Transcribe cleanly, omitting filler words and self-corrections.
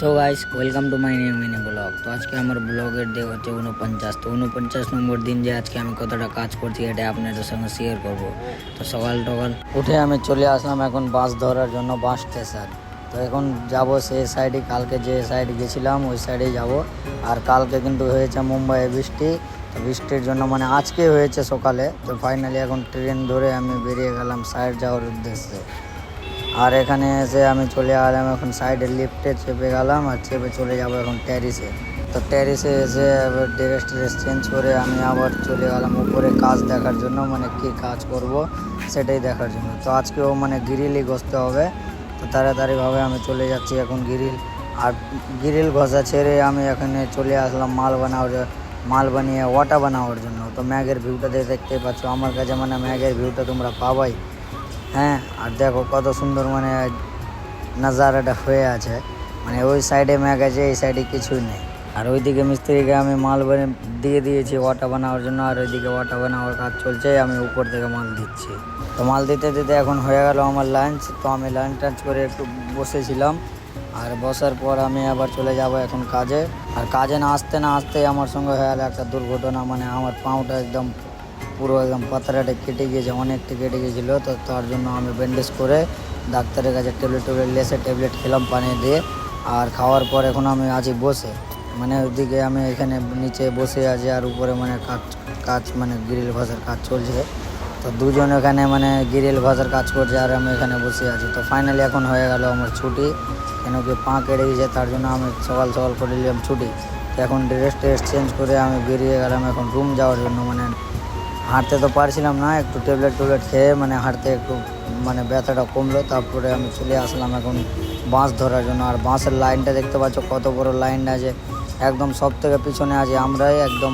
So guys welcome to my new mini blog. তো আজকে আমার ব্লগের ডে হচ্ছে 49। তো 49 নম্বর দিন যে আজকে আমি কতটা কাজ করছি এটা আপনাদের সঙ্গে শেয়ার করব। তো সকাল টকাল উঠে আমি চলে আসলাম এখন বাস ধরার জন্য বাস স্টেশন। তো এখন যাব সেই সাইডে, কালকে যে সাইডে গেছিলাম ওই সাইডেই যাব। আর কালকে কিন্তু হয়েছে মুম্বাইয়ে বৃষ্টি, তো বৃষ্টির জন্য মানে আজকে হয়েছে সকালে। তো ফাইনালি এখন ট্রেন ধরে আমি বেরিয়ে গেলাম সাইড যাওয়ার উদ্দেশ্যে। আর এখানে এসে আমি চলে গেলাম এখন সাইডে লিফটে চেপে গেলাম আর চেপে চলে যাব এখন ট্যারিসে। তো ট্যারিসে এসে এবার ড্রেস চেঞ্জ করে আমি আবার চলে গেলাম উপরে কাজ দেখার জন্য, মানে কী কাজ করব সেটাই দেখার জন্য। তো আজকেও মানে গ্রিলই ঘষতে হবে। তো তাড়াতাড়িভাবে আমি চলে যাচ্ছি এখন গ্রিল ঘষা ছেড়ে আমি এখানে চলে আসলাম মাল বানিয়ে ওয়াটা বানানোর জন্য। তো ম্যাগের ভিউটা দেখতে পাচ্ছ আমার কাছে, মানে ম্যাগের ভিউটা তোমরা পাবাই। হ্যাঁ, আর দেখো কত সুন্দর মানে নাজারাটা হয়ে আছে, মানে ওই সাইডে ম্যাগ আছে, এই সাইডে কিছুই নেই। আর ওইদিকে মিস্ত্রিকে আমি মাল দিয়ে দিয়েছি ওয়াটা বানানোর জন্য, আর ওইদিকে ওয়াটা বানানোর কাজ চলছে, আমি উপর থেকে মাল দিচ্ছি। তো মাল দিতে দিতে এখন হয়ে গেল আমার লাঞ্চ। তো আমি লাঞ্চ টাঞ্চ করে একটু বসেছিলাম, আর বসার পর আমি আবার চলে যাব এখন কাজে। আর কাজে না আসতে আমার সঙ্গে হয়ে গেল একটা দুর্ঘটনা, মানে আমার পাউটা পুরো একদম পাতরাটা কেটে গিয়েছে, অনেকটা কেটে গিয়েছিলো। তো তার জন্য আমি ব্যান্ডেজ করে ডাক্তারের কাছে ট্যাবলেট লেসে ট্যাবলেট খেলাম পানি দিয়ে। আর খাওয়ার পর এখন আমি আছি বসে, মানে ওইদিকে আমি এখানে নিচে বসে আছি আর উপরে মানে কাজ মানে গ্রিল ঘষার কাজ চলছে। তো দুজন এখানে মানে গ্রিল ঘষার কাজ করছে আর আমি এখানে বসে আছি। তো ফাইনালি এখন হয়ে গেল আমার ছুটি, কেন কি পা কেটে গেছে তার জন্য আমি সকাল করে নিলাম ছুটি। তো এখন ড্রেস চেঞ্জ করে আমি বেরিয়ে গেলাম এখন রুম যাওয়ার জন্য। মানে হাঁটতে তো পারছিলাম না, একটু ট্যাবলেট খেয়ে মানে হাঁটতে একটু মানে ব্যথাটা কমলো। তারপরে আমি চলে আসলাম এখন বাস ধরার জন্য। আর বাসের লাইনটা দেখতে পাচ্ছ কত বড় লাইন আছে, একদম সব থেকে পিছনে আছে আমরাই, একদম